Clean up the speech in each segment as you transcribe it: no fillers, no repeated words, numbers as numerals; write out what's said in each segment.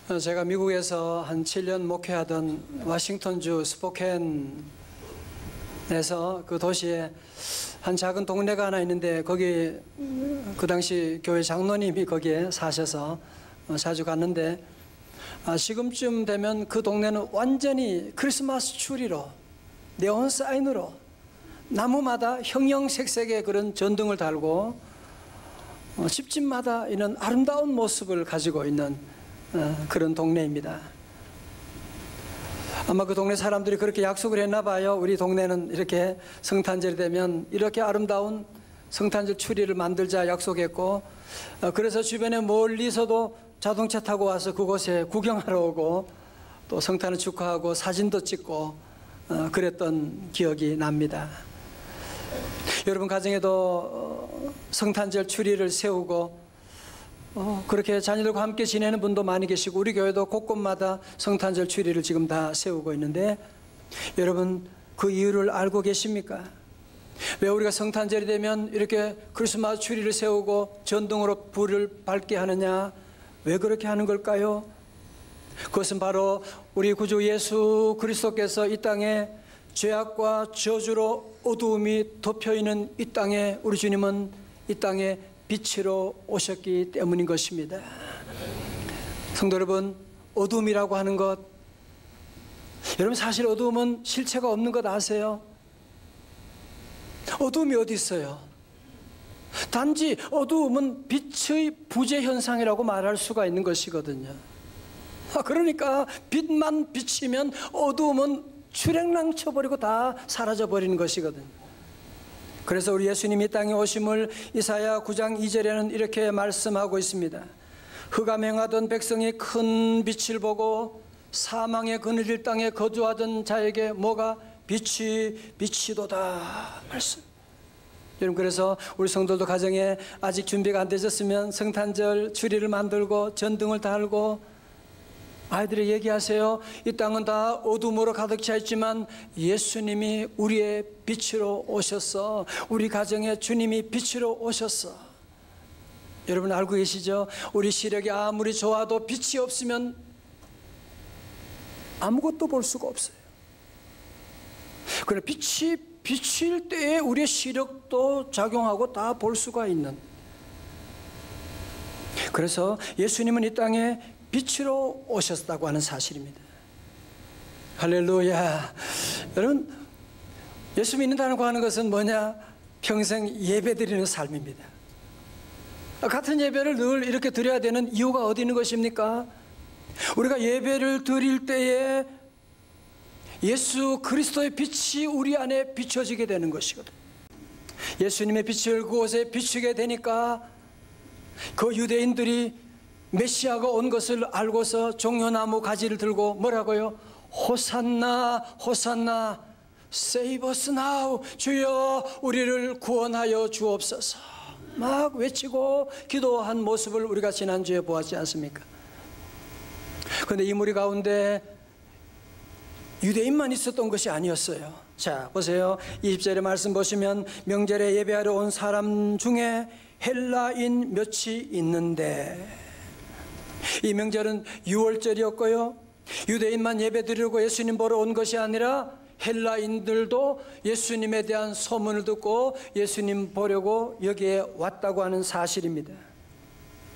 제가 미국에서 한 7년 목회하던 워싱턴주 스포켄에서 그 도시에 한 작은 동네가 하나 있는데 거기 그 당시 교회 장로님이 거기에 사셔서 자주 갔는데 지금쯤 되면 그 동네는 완전히 크리스마스 추리로 네온 사인으로 나무마다 형형색색의 그런 전등을 달고 집집마다 이런 아름다운 모습을 가지고 있는 그런 동네입니다. 아마 그 동네 사람들이 그렇게 약속을 했나 봐요. 우리 동네는 이렇게 성탄절이 되면 이렇게 아름다운 성탄절 추리를 만들자 약속했고, 그래서 주변에 멀리서도 자동차 타고 와서 그곳에 구경하러 오고 또 성탄을 축하하고 사진도 찍고 그랬던 기억이 납니다. 여러분 가정에도 성탄절 추리를 세우고 그렇게 자녀들과 함께 지내는 분도 많이 계시고, 우리 교회도 곳곳마다 성탄절 추리를 지금 다 세우고 있는데, 여러분 그 이유를 알고 계십니까? 왜 우리가 성탄절이 되면 이렇게 크리스마스 추리를 세우고 전등으로 불을 밝게 하느냐? 왜 그렇게 하는 걸까요? 그것은 바로 우리 구주 예수 그리스도께서 이 땅에 죄악과 저주로 어두움이 덮여있는 이 땅에 우리 주님은 이 땅에 빛으로 오셨기 때문인 것입니다. 성도 여러분, 어두움이라고 하는 것, 여러분 사실 어두움은 실체가 없는 것 아세요? 어두움이 어디 있어요? 단지 어두움은 빛의 부재 현상이라고 말할 수가 있는 것이거든요. 그러니까 빛만 비치면 어두움은 출행랑 쳐버리고 다 사라져버리는 것이거든요. 그래서 우리 예수님이 땅에 오심을 이사야 9장 2절에는 이렇게 말씀하고 있습니다. 흑암 행하던 백성이 큰 빛을 보고 사망의 그늘질 땅에 거주하던 자에게 뭐가 빛이 비치도다 말씀. 여러분, 그래서 우리 성도도 가정에 아직 준비가 안 되셨으면 성탄절 추리를 만들고 전등을 달고 아이들이 얘기하세요. 이 땅은 다 어둠으로 가득 차 있지만 예수님이 우리의 빛으로 오셨어. 우리 가정에 주님이 빛으로 오셨어. 여러분 알고 계시죠? 우리 시력이 아무리 좋아도 빛이 없으면 아무것도 볼 수가 없어요. 그러나 빛이 비칠 때에 우리의 시력도 작용하고 다 볼 수가 있는, 그래서 예수님은 이 땅에 빛으로 오셨다고 하는 사실입니다. 할렐루야. 여러분, 예수 믿는다고 하는 것은 뭐냐? 평생 예배드리는 삶입니다. 같은 예배를 늘 이렇게 드려야 되는 이유가 어디 있는 것입니까? 우리가 예배를 드릴 때에 예수 그리스도의 빛이 우리 안에 비춰지게 되는 것이거든. 예수님의 빛을 그곳에 비추게 되니까 그 유대인들이 메시아가 온 것을 알고서 종려나무 가지를 들고 뭐라고요? 호산나 호산나 Save us now, 주여 우리를 구원하여 주옵소서 막 외치고 기도한 모습을 우리가 지난주에 보았지 않습니까? 그런데 이 무리 가운데 유대인만 있었던 것이 아니었어요. 자, 보세요. 20절의 말씀 보시면 명절에 예배하러 온 사람 중에 헬라인 몇이 있는데, 이 명절은 6월절이었고요. 유대인만 예배드리고 예수님 보러 온 것이 아니라 헬라인들도 예수님에 대한 소문을 듣고 예수님 보려고 여기에 왔다고 하는 사실입니다.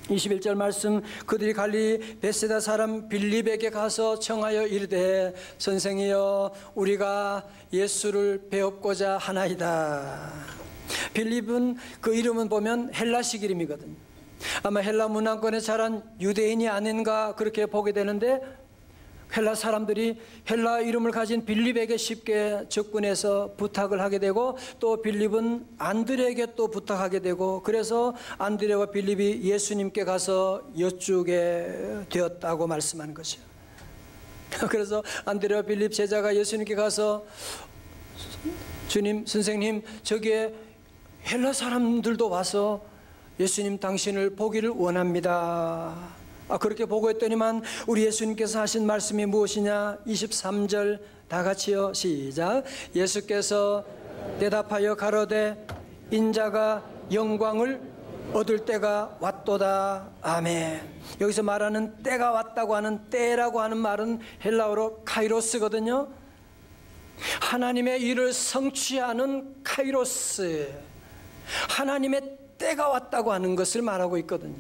21절 말씀, 그들이 갈릴리 벳세다 사람 빌립에게 가서 청하여 이르되 선생이여 우리가 예수를 배웁고자 하나이다. 빌립은 그 이름은 보면 헬라식 이름이거든요. 아마 헬라 문화권에 자란 유대인이 아닌가 그렇게 보게 되는데, 헬라 사람들이 헬라 이름을 가진 빌립에게 쉽게 접근해서 부탁을 하게 되고, 또 빌립은 안드레에게 또 부탁하게 되고, 그래서 안드레와 빌립이 예수님께 가서 여쭈게 되었다고 말씀하는 것이요. 그래서 안드레와 빌립 제자가 예수님께 가서 주님, 선생님, 저기에 헬라 사람들도 와서 예수님 당신을 보기를 원합니다. 그렇게 보고했더니만 우리 예수님께서 하신 말씀이 무엇이냐? 23절 다 같이요, 시작. 예수께서 대답하여 가로되 인자가 영광을 얻을 때가 왔도다. 아멘. 여기서 말하는 때가 왔다고 하는 때라고 하는 말은 헬라어로 카이로스거든요. 하나님의 일을 성취하는 카이로스, 하나님의 때가 왔다고 하는 것을 말하고 있거든요.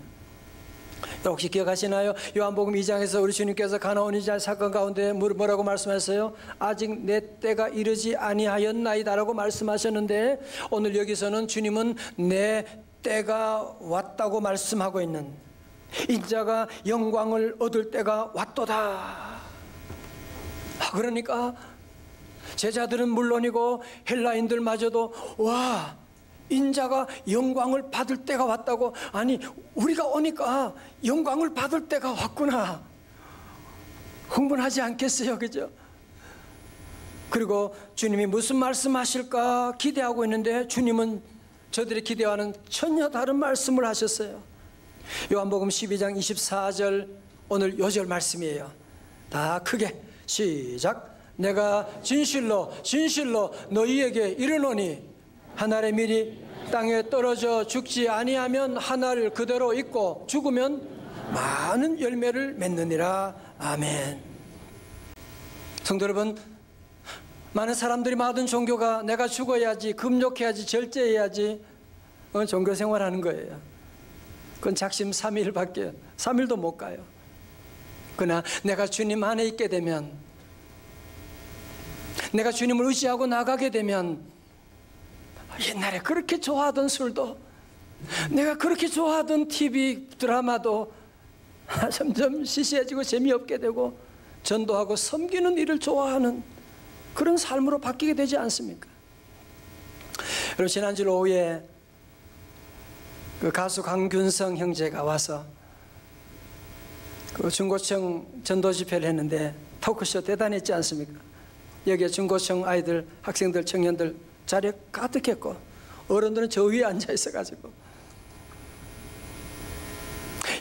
혹시 기억하시나요? 요한복음 2장에서 우리 주님께서 가나온 이자 사건 가운데 뭐라고 말씀하셨어요? 아직 내 때가 이르지 아니하였나이다라고 말씀하셨는데, 오늘 여기서는 주님은 내 때가 왔다고 말씀하고 있는, 인자가 영광을 얻을 때가 왔도다. 그러니까 제자들은 물론이고 헬라인들마저도 와, 인자가 영광을 받을 때가 왔다고, 아니 우리가 오니까 영광을 받을 때가 왔구나, 흥분하지 않겠어요? 그죠? 그리고 주님이 무슨 말씀하실까 기대하고 있는데 주님은 저들이 기대와는 전혀 다른 말씀을 하셨어요. 요한복음 12장 24절, 오늘 요절 말씀이에요. 다 크게 시작. 내가 진실로 진실로 너희에게 이르노니 한 알의 밀이 땅에 떨어져 죽지 아니하면 한 알 그대로 있고 죽으면 많은 열매를 맺느니라. 아멘. 성도 여러분, 많은 사람들이 많은 종교가 내가 죽어야지, 금욕해야지, 절제해야지 종교 생활하는 거예요. 그건 작심 3일밖에 3일도 못 가요. 그러나 내가 주님 안에 있게 되면, 내가 주님을 의지하고 나가게 되면, 옛날에 그렇게 좋아하던 술도, 내가 그렇게 좋아하던 TV 드라마도 점점 시시해지고 재미없게 되고 전도하고 섬기는 일을 좋아하는 그런 삶으로 바뀌게 되지 않습니까? 여러분, 지난주 오후에 그 가수 강균성 형제가 와서 그 중고청 전도 집회를 했는데 토크쇼 대단했지 않습니까? 여기에 중고청 아이들, 학생들, 청년들 자리에 가득했고 어른들은 저 위에 앉아 있어가지고,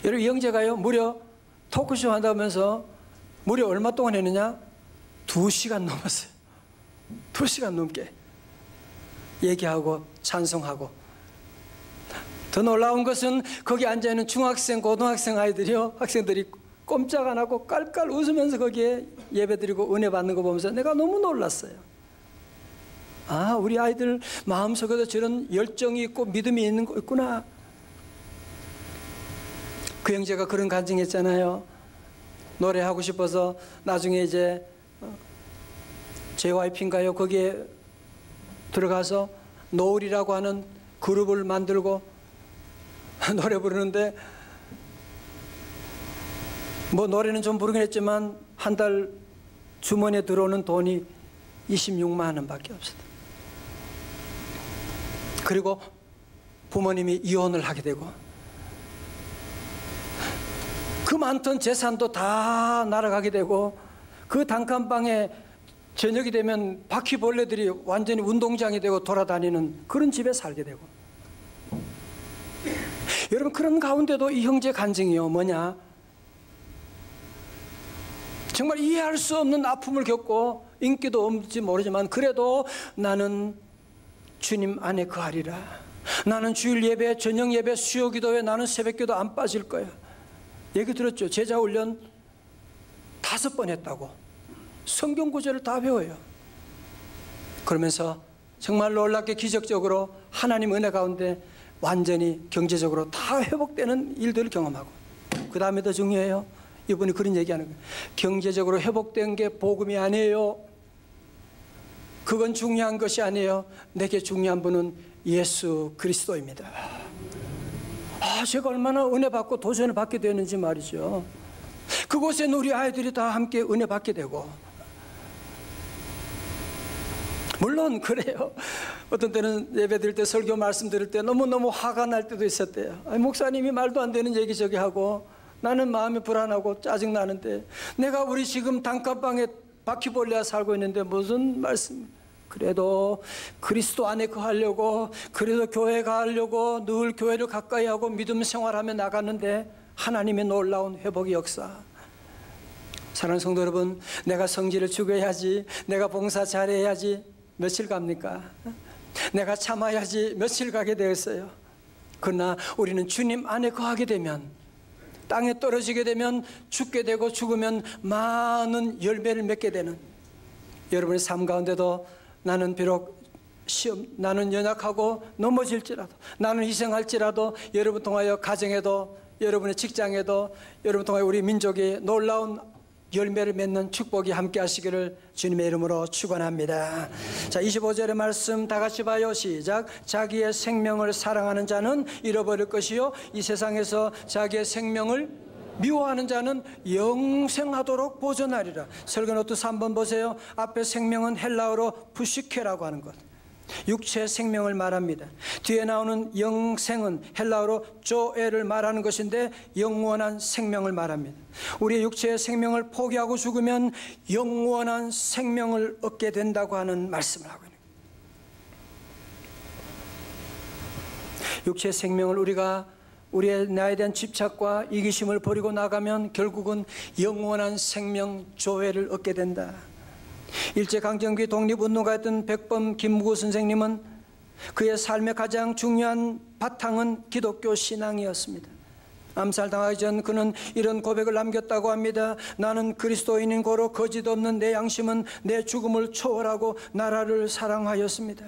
여러분 이 형제가요 무려 토크쇼 한다면서 무려 얼마 동안 했느냐? 2시간 넘었어요. 2시간 넘게 얘기하고 찬송하고, 더 놀라운 것은 거기 앉아있는 중학생, 고등학생 아이들이요, 학생들이 꼼짝 안 하고 깔깔 웃으면서 거기에 예배드리고 은혜 받는 거 보면서 내가 너무 놀랐어요. 아, 우리 아이들 마음속에도 저런 열정이 있고 믿음이 있는 거 있구나. 그 형제가 그런 간증했잖아요. 노래하고 싶어서 나중에 이제 JYP인가요? 거기에 들어가서 노을이라고 하는 그룹을 만들고 노래 부르는데, 뭐 노래는 좀 부르긴 했지만 한 달 주머니에 들어오는 돈이 26만 원밖에 없었다. 그리고 부모님이 이혼을 하게 되고 그 많던 재산도 다 날아가게 되고, 그 단칸방에 저녁이 되면 바퀴벌레들이 완전히 운동장이 되고 돌아다니는 그런 집에 살게 되고, 여러분 그런 가운데도 이 형제 간증이요 뭐냐? 정말 이해할 수 없는 아픔을 겪고 인기도 없는지 모르지만 그래도 나는 주님 안에 거하리라. 나는 주일 예배, 저녁 예배, 수요 기도에 나는 새벽기도 안 빠질 거야. 얘기 들었죠? 제자 훈련 5번 했다고. 성경 구절을 다 배워요. 그러면서 정말 놀랍게 기적적으로 하나님 은혜 가운데 완전히 경제적으로 다 회복되는 일들을 경험하고, 그 다음에 더 중요해요. 이분이 그런 얘기하는 거예요. 경제적으로 회복된 게 복음이 아니에요. 그건 중요한 것이 아니에요. 내게 중요한 분은 예수 그리스도입니다. 아, 제가 얼마나 은혜 받고 도전을 받게 되는지 말이죠. 그곳에 우리 아이들이 다 함께 은혜 받게 되고, 물론 그래요. 어떤 때는 예배 드릴 때, 설교 말씀 드릴 때 너무너무 화가 날 때도 있었대요. 아니, 목사님이 말도 안 되는 얘기 저기 하고 나는 마음이 불안하고 짜증나는데, 내가 우리 지금 단칸방에 바퀴벌레와 살고 있는데 무슨 말씀. 그래도 그리스도 안에 거하려고, 그래도 교회 가려고 늘 교회를 가까이 하고 믿음 생활하며 나갔는데 하나님의 놀라운 회복의 역사. 사랑하는 성도 여러분, 내가 성질을 죽여야지, 내가 봉사 잘해야지 며칠 갑니까? 내가 참아야지 며칠 가게 되었어요. 그러나 우리는 주님 안에 거하게 되면, 땅에 떨어지게 되면 죽게 되고 죽으면 많은 열매를 맺게 되는, 여러분의 삶 가운데도 나는 비록 나는 연약하고 넘어질지라도, 나는 희생할지라도, 여러분 통하여 가정에도, 여러분의 직장에도, 여러분 통하여 우리 민족이 놀라운 열매를 맺는 축복이 함께 하시기를 주님의 이름으로 축원합니다. 자, 25절의 말씀 다 같이 봐요. 시작. 자기의 생명을 사랑하는 자는 잃어버릴 것이요, 이 세상에서 자기의 생명을 미워하는 자는 영생하도록 보존하리라. 설교노트 3번 보세요. 앞에 생명은 헬라어로 푸시케라고 하는 것, 육체의 생명을 말합니다. 뒤에 나오는 영생은 헬라어로 조에를 말하는 것인데 영원한 생명을 말합니다. 우리의 육체의 생명을 포기하고 죽으면 영원한 생명을 얻게 된다고 하는 말씀을 하고 있는 거예요. 육체의 생명을 우리의 나에 대한 집착과 이기심을 버리고 나가면 결국은 영원한 생명 조회를 얻게 된다. 일제강점기 독립운동가였던 백범 김무구 선생님은 그의 삶의 가장 중요한 바탕은 기독교 신앙이었습니다. 암살당하기 전 그는 이런 고백을 남겼다고 합니다. 나는 그리스도인인 고로 거짓 없는 내 양심은 내 죽음을 초월하고 나라를 사랑하였습니다.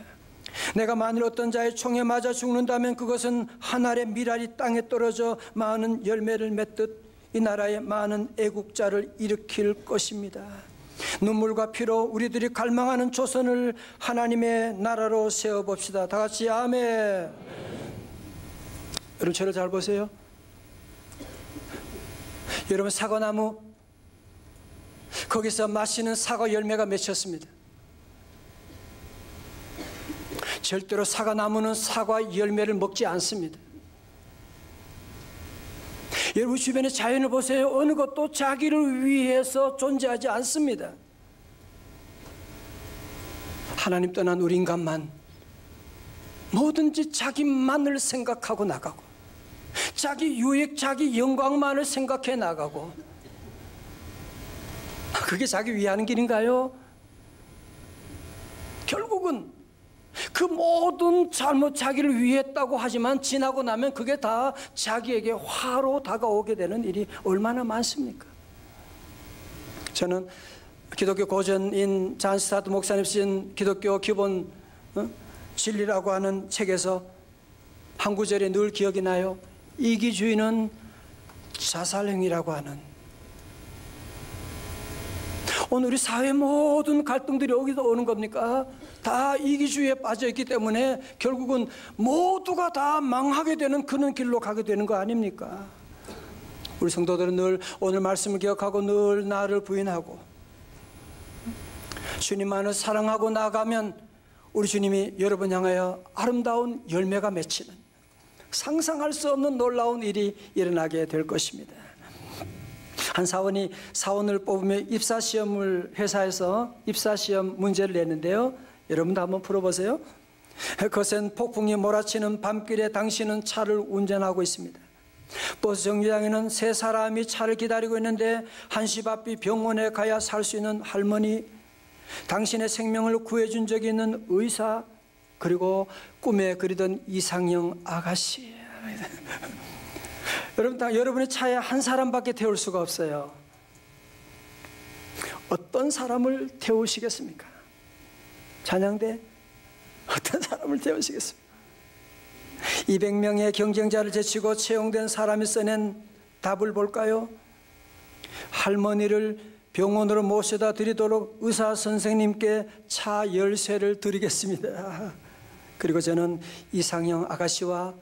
내가 만일 어떤 자의 총에 맞아 죽는다면 그것은 한 알의 밀알이 땅에 떨어져 많은 열매를 맺듯 이 나라에 많은 애국자를 일으킬 것입니다. 눈물과 피로 우리들이 갈망하는 조선을 하나님의 나라로 세워봅시다. 다 같이 아멘. 여러분 저를 잘 보세요. 여러분 사과나무, 거기서 마시는 사과 열매가 맺혔습니다. 절대로 사과나무는 사과 열매를 먹지 않습니다. 여러분 주변의 자연을 보세요. 어느 것도 자기를 위해서 존재하지 않습니다. 하나님 떠난 우리 인간만 뭐든지 자기만을 생각하고 나가고, 자기 유익, 자기 영광만을 생각해 나가고, 그게 자기 위하는 길인가요? 결국은 그 모든 잘못 자기를 위했다고 하지만 지나고 나면 그게 다 자기에게 화로 다가오게 되는 일이 얼마나 많습니까? 저는 기독교 고전인 잔 스타트 목사님 쓰신 기독교 기본 진리라고 하는 책에서 한 구절이 늘 기억이 나요. 이기주의는 자살행위라고 하는. 오늘 우리 사회 모든 갈등들이 여기서 오는 겁니까? 다 이기주의에 빠져있기 때문에 결국은 모두가 다 망하게 되는 그런 길로 가게 되는 거 아닙니까? 우리 성도들은 늘 오늘 말씀을 기억하고 늘 나를 부인하고 주님만을 사랑하고 나가면 우리 주님이 여러분 향하여 아름다운 열매가 맺히는, 상상할 수 없는 놀라운 일이 일어나게 될 것입니다. 한 사원이 사원을 뽑으며 입사시험을 회사에서 입사시험 문제를 냈는데요, 여러분도 한번 풀어보세요. 거센 폭풍이 몰아치는 밤길에 당신은 차를 운전하고 있습니다. 버스 정류장에는 세 사람이 차를 기다리고 있는데 한시 바삐 병원에 가야 살 수 있는 할머니, 당신의 생명을 구해준 적이 있는 의사, 그리고 꿈에 그리던 이상형 아가씨. 여러분의 차에 한 사람밖에 태울 수가 없어요. 어떤 사람을 태우시겠습니까? 찬양대 어떤 사람을 태우시겠습니까? 200명의 경쟁자를 제치고 채용된 사람이 써낸 답을 볼까요? 할머니를 병원으로 모셔다 드리도록 의사 선생님께 차 열쇠를 드리겠습니다. 그리고 저는 이상형 아가씨와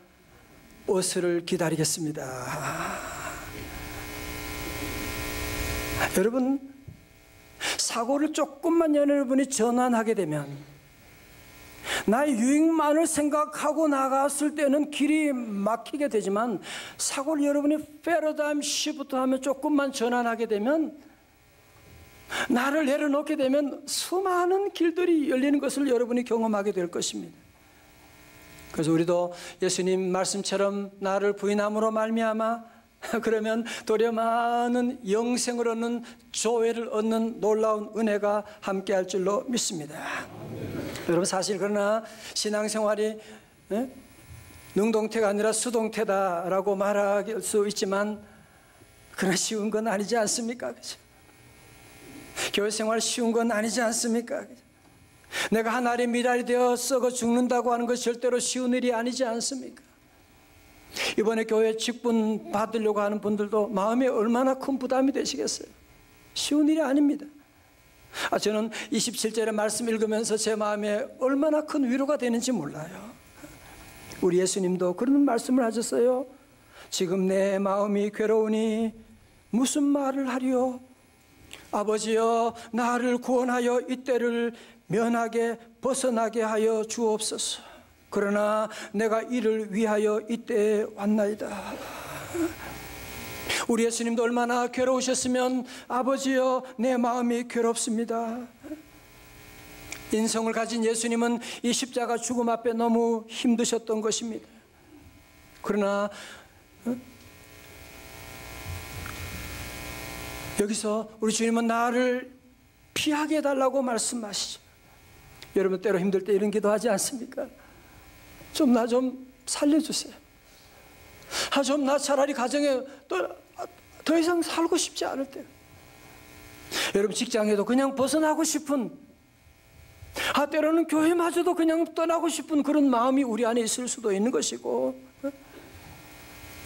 버스를 기다리겠습니다. 여러분, 사고를 조금만 여러분이 전환하게 되면, 나의 유익만을 생각하고 나갔을 때는 길이 막히게 되지만, 사고를 여러분이 패러다임 시프트 하면 조금만 전환하게 되면, 나를 내려놓게 되면 수많은 길들이 열리는 것을 여러분이 경험하게 될 것입니다. 그래서 우리도 예수님 말씀처럼 나를 부인함으로 말미암아 그러면 도리어 많은 영생을 얻는, 조회를 얻는 놀라운 은혜가 함께할 줄로 믿습니다. 여러분 사실 그러나 신앙생활이 능동태가 아니라 수동태다라고 말할 수 있지만 그러나 쉬운 건 아니지 않습니까? 그죠? 교회 생활 쉬운 건 아니지 않습니까? 그죠? 내가 한 알의 미랄이 되어 썩어 죽는다고 하는 것이 절대로 쉬운 일이 아니지 않습니까? 이번에 교회 직분 받으려고 하는 분들도 마음에 얼마나 큰 부담이 되시겠어요? 쉬운 일이 아닙니다. 저는 27절의 말씀 읽으면서 제 마음에 얼마나 큰 위로가 되는지 몰라요. 우리 예수님도 그런 말씀을 하셨어요. 지금 내 마음이 괴로우니 무슨 말을 하리요? 아버지여, 나를 구원하여 이때를 면하게 벗어나게 하여 주옵소서. 그러나 내가 이를 위하여 이때에 왔나이다. 우리 예수님도 얼마나 괴로우셨으면 아버지여, 내 마음이 괴롭습니다. 인성을 가진 예수님은 이 십자가 죽음 앞에 너무 힘드셨던 것입니다. 그러나 여기서 우리 주님은 나를 피하게 해달라고 말씀하시죠. 여러분 때로 힘들 때 이런 기도하지 않습니까? 좀 나 좀 살려주세요. 좀 나 차라리 가정에 더 이상 살고 싶지 않을 때, 여러분 직장에도 그냥 벗어나고 싶은, 때로는 교회마저도 그냥 떠나고 싶은 그런 마음이 우리 안에 있을 수도 있는 것이고,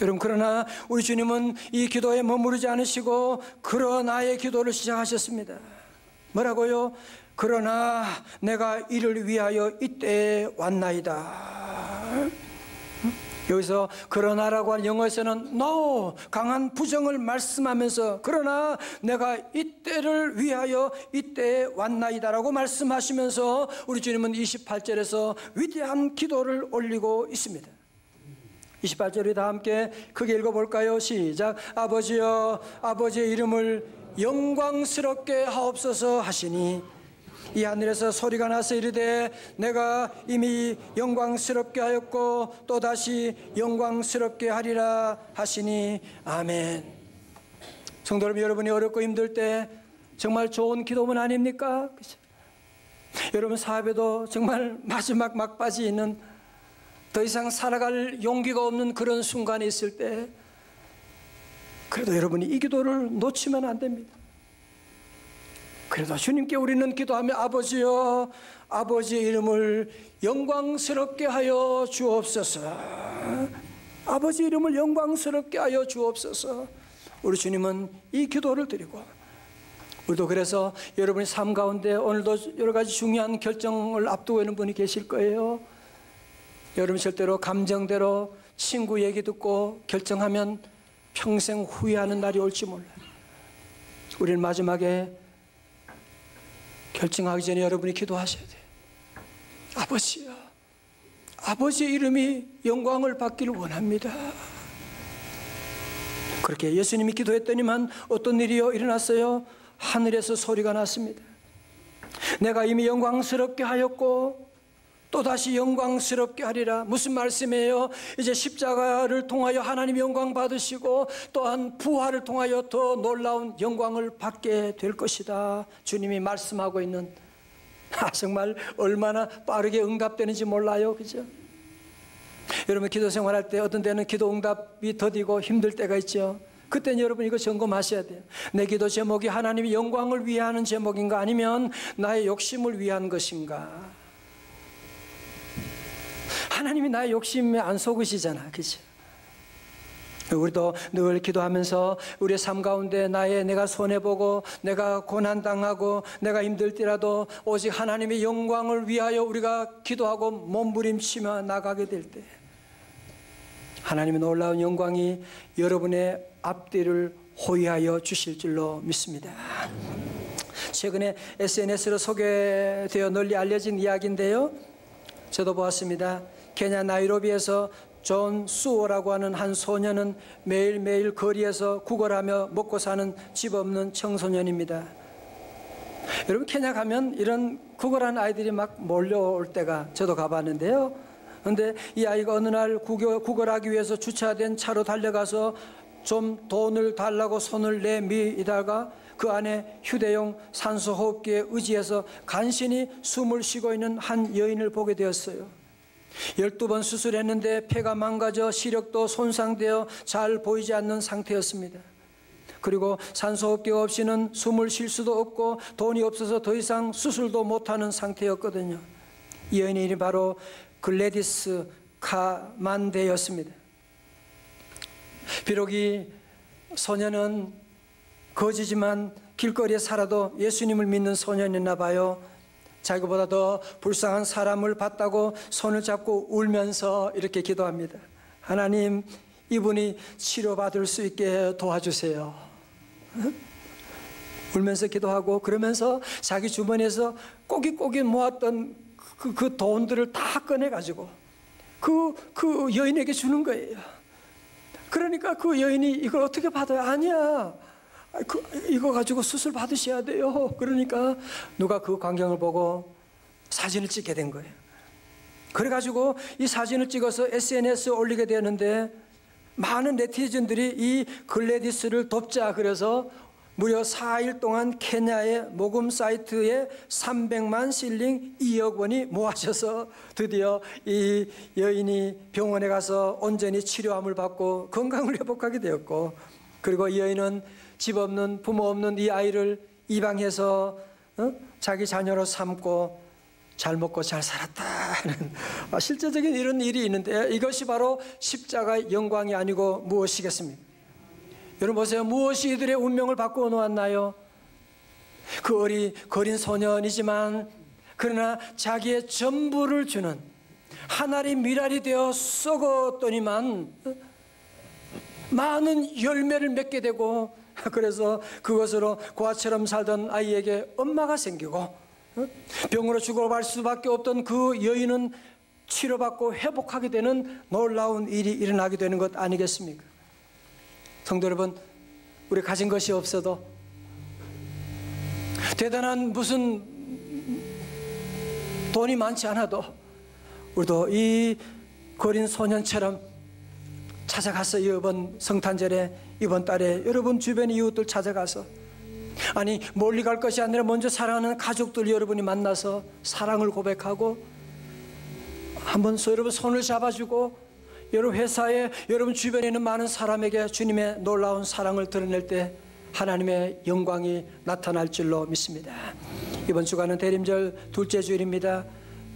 여러분 그러나 우리 주님은 이 기도에 머무르지 않으시고 그러나의 기도를 시작하셨습니다. 뭐라고요? 그러나 내가 이를 위하여 이때에 왔나이다. 여기서 그러나라고 하는 영어에서는 no, 강한 부정을 말씀하면서 그러나 내가 이때를 위하여 이때에 왔나이다라고 말씀하시면서 우리 주님은 28절에서 위대한 기도를 올리고 있습니다. 28절이 다 함께 크게 읽어볼까요? 시작. 아버지여, 아버지의 이름을 영광스럽게 하옵소서 하시니 이 하늘에서 소리가 나서 이르되 내가 이미 영광스럽게 하였고 또다시 영광스럽게 하리라 하시니 아멘. 성도 여러분, 여러분이 어렵고 힘들 때 정말 좋은 기도문 아닙니까? 그렇죠? 여러분 사업에도 정말 마지막 막바지 있는, 더 이상 살아갈 용기가 없는 그런 순간이 있을 때 그래도 여러분이 이 기도를 놓치면 안 됩니다. 그래도 주님께 우리는 기도하며 아버지여, 아버지의 이름을 영광스럽게 하여 주옵소서. 아버지 이름을 영광스럽게 하여 주옵소서. 우리 주님은 이 기도를 드리고, 우리도 그래서 여러분의 삶 가운데 오늘도 여러 가지 중요한 결정을 앞두고 있는 분이 계실 거예요. 여러분 절대로 감정대로 친구 얘기 듣고 결정하면 평생 후회하는 날이 올지 몰라요. 우리는 마지막에 결정하기 전에 여러분이 기도하셔야 돼요. 아버지요, 아버지의 이름이 영광을 받기를 원합니다. 그렇게 예수님이 기도했더니만 어떤 일이요? 일어났어요. 하늘에서 소리가 났습니다. 내가 이미 영광스럽게 하였고 또다시 영광스럽게 하리라. 무슨 말씀이에요? 이제 십자가를 통하여 하나님 영광 받으시고 또한 부활을 통하여 더 놀라운 영광을 받게 될 것이다. 주님이 말씀하고 있는, 정말 얼마나 빠르게 응답되는지 몰라요. 그죠? 여러분 기도 생활할 때 어떤 때는 기도 응답이 더디고 힘들 때가 있죠. 그때는 여러분 이거 점검하셔야 돼요. 내 기도 제목이 하나님의 영광을 위하는 제목인가, 아니면 나의 욕심을 위한 것인가? 하나님이 나의 욕심에 안 속으시잖아. 그죠? 우리도 늘 기도하면서 우리의 삶 가운데 내가 손해보고 내가 고난당하고 내가 힘들더라도 오직 하나님의 영광을 위하여 우리가 기도하고 몸부림치며 나가게 될 때 하나님의 놀라운 영광이 여러분의 앞뒤를 호위하여 주실 줄로 믿습니다. 최근에 SNS로 소개되어 널리 알려진 이야기인데요, 저도 보았습니다. 케냐 나이로비에서 존 수오라고 하는 한 소년은 매일매일 거리에서 구걸하며 먹고 사는 집 없는 청소년입니다. 여러분 케냐 가면 이런 구걸하는 아이들이 막 몰려올 때가, 저도 가봤는데요. 그런데 이 아이가 어느 날 구걸하기 위해서 주차된 차로 달려가서 좀 돈을 달라고 손을 내미다가 그 안에 휴대용 산소호흡기에 의지해서 간신히 숨을 쉬고 있는 한 여인을 보게 되었어요. 12번 수술했는데 폐가 망가져 시력도 손상되어 잘 보이지 않는 상태였습니다. 그리고 산소호흡기가 없이는 숨을 쉴 수도 없고 돈이 없어서 더 이상 수술도 못하는 상태였거든요. 이 여인이 바로 글래디스 카만데였습니다. 비록 이 소녀는 거지지만 길거리에 살아도 예수님을 믿는 소년이었나 봐요. 자기보다 더 불쌍한 사람을 봤다고 손을 잡고 울면서 이렇게 기도합니다. 하나님, 이분이 치료받을 수 있게 도와주세요. 울면서 기도하고 그러면서 자기 주머니에서 꼬깃꼬깃 모았던 그 돈들을 다 꺼내가지고 그 여인에게 주는 거예요. 그러니까 그 여인이 이걸 어떻게 받아요? 아니야, 이거 가지고 수술 받으셔야 돼요. 그러니까 누가 그 광경을 보고 사진을 찍게 된 거예요. 그래가지고 이 사진을 찍어서 SNS에 올리게 되었는데 많은 네티즌들이 이 글래디스를 돕자 그래서 무려 4일 동안 케냐의 모금 사이트에 300만 실링 2억 원이 모아져서 드디어 이 여인이 병원에 가서 온전히 치료함을 받고 건강을 회복하게 되었고, 그리고 이 여인은 집 없는 부모 없는 이 아이를 입양해서 자기 자녀로 삼고 잘 먹고 잘 살았다는 실제적인 이런 일이 있는데, 이것이 바로 십자가의 영광이 아니고 무엇이겠습니까? 여러분 보세요. 무엇이 이들의 운명을 바꾸어 놓았나요? 그 거린 소년이지만 그러나 자기의 전부를 주는 한 알이 밀알이 되어 썩었더니만 많은 열매를 맺게 되고, 그래서 그것으로 고아처럼 살던 아이에게 엄마가 생기고 병으로 죽어갈 수밖에 없던 그 여인은 치료받고 회복하게 되는 놀라운 일이 일어나게 되는 것 아니겠습니까? 성도 여러분, 우리 가진 것이 없어도 대단한 무슨 돈이 많지 않아도 우리도 이 거린 소년처럼 찾아가서 이번 성탄절에 이번 달에 여러분 주변 이웃들 찾아가서, 아니 멀리 갈 것이 아니라 먼저 사랑하는 가족들 여러분이 만나서 사랑을 고백하고 한번 여러분 손을 잡아주고 여러분 회사에 여러분 주변에 있는 많은 사람에게 주님의 놀라운 사랑을 드러낼 때 하나님의 영광이 나타날 줄로 믿습니다. 이번 주간은 대림절 둘째 주일입니다.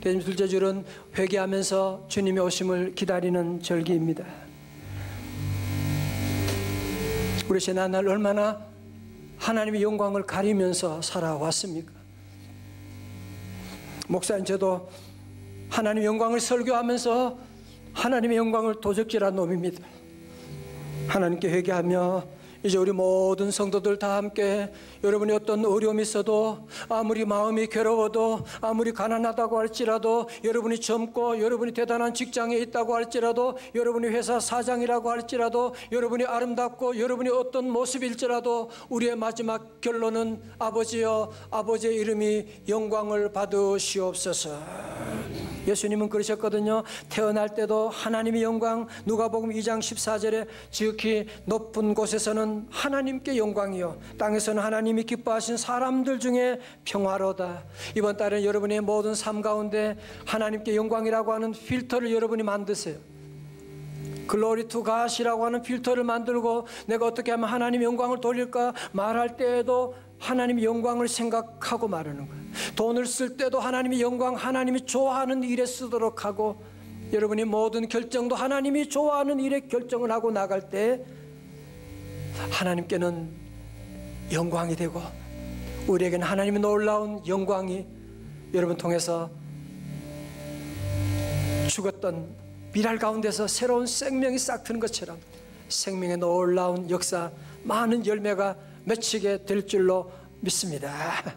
대림절 둘째 주일은 회개하면서 주님의 오심을 기다리는 절기입니다. 우리 지난날 얼마나 하나님의 영광을 가리면서 살아왔습니까? 목사님, 저도 하나님의 영광을 설교하면서 하나님의 영광을 도적질한 놈입니다. 하나님께 회개하며 이제 우리 모든 성도들 다 함께 여러분이 어떤 어려움이 있어도, 아무리 마음이 괴로워도, 아무리 가난하다고 할지라도, 여러분이 젊고 여러분이 대단한 직장에 있다고 할지라도, 여러분이 회사 사장이라고 할지라도, 여러분이 아름답고 여러분이 어떤 모습일지라도 우리의 마지막 결론은 아버지여, 아버지의 이름이 영광을 받으시옵소서. 예수님은 그러셨거든요. 태어날 때도 하나님의 영광, 누가복음 2장 14절에 지극히 높은 곳에서는 하나님께 영광이요 땅에서는 하나님이 기뻐하신 사람들 중에 평화로다. 이번 달에 여러분의 모든 삶 가운데 하나님께 영광이라고 하는 필터를 여러분이 만드세요. 글로리 투 갓이라고 하는 필터를 만들고 내가 어떻게 하면 하나님의 영광을 돌릴까 말할 때에도 하나님의 영광을 생각하고 말하는 거예요. 돈을 쓸 때도 하나님의 영광, 하나님이 좋아하는 일에 쓰도록 하고, 여러분이 모든 결정도 하나님이 좋아하는 일에 결정을 하고 나갈 때 하나님께는 영광이 되고 우리에게는 하나님의 놀라운 영광이 여러분 통해서 죽었던 미랄 가운데서 새로운 생명이 싹 트는 것처럼 생명의 놀라운 역사, 많은 열매가 맺히게 될 줄로 믿습니다.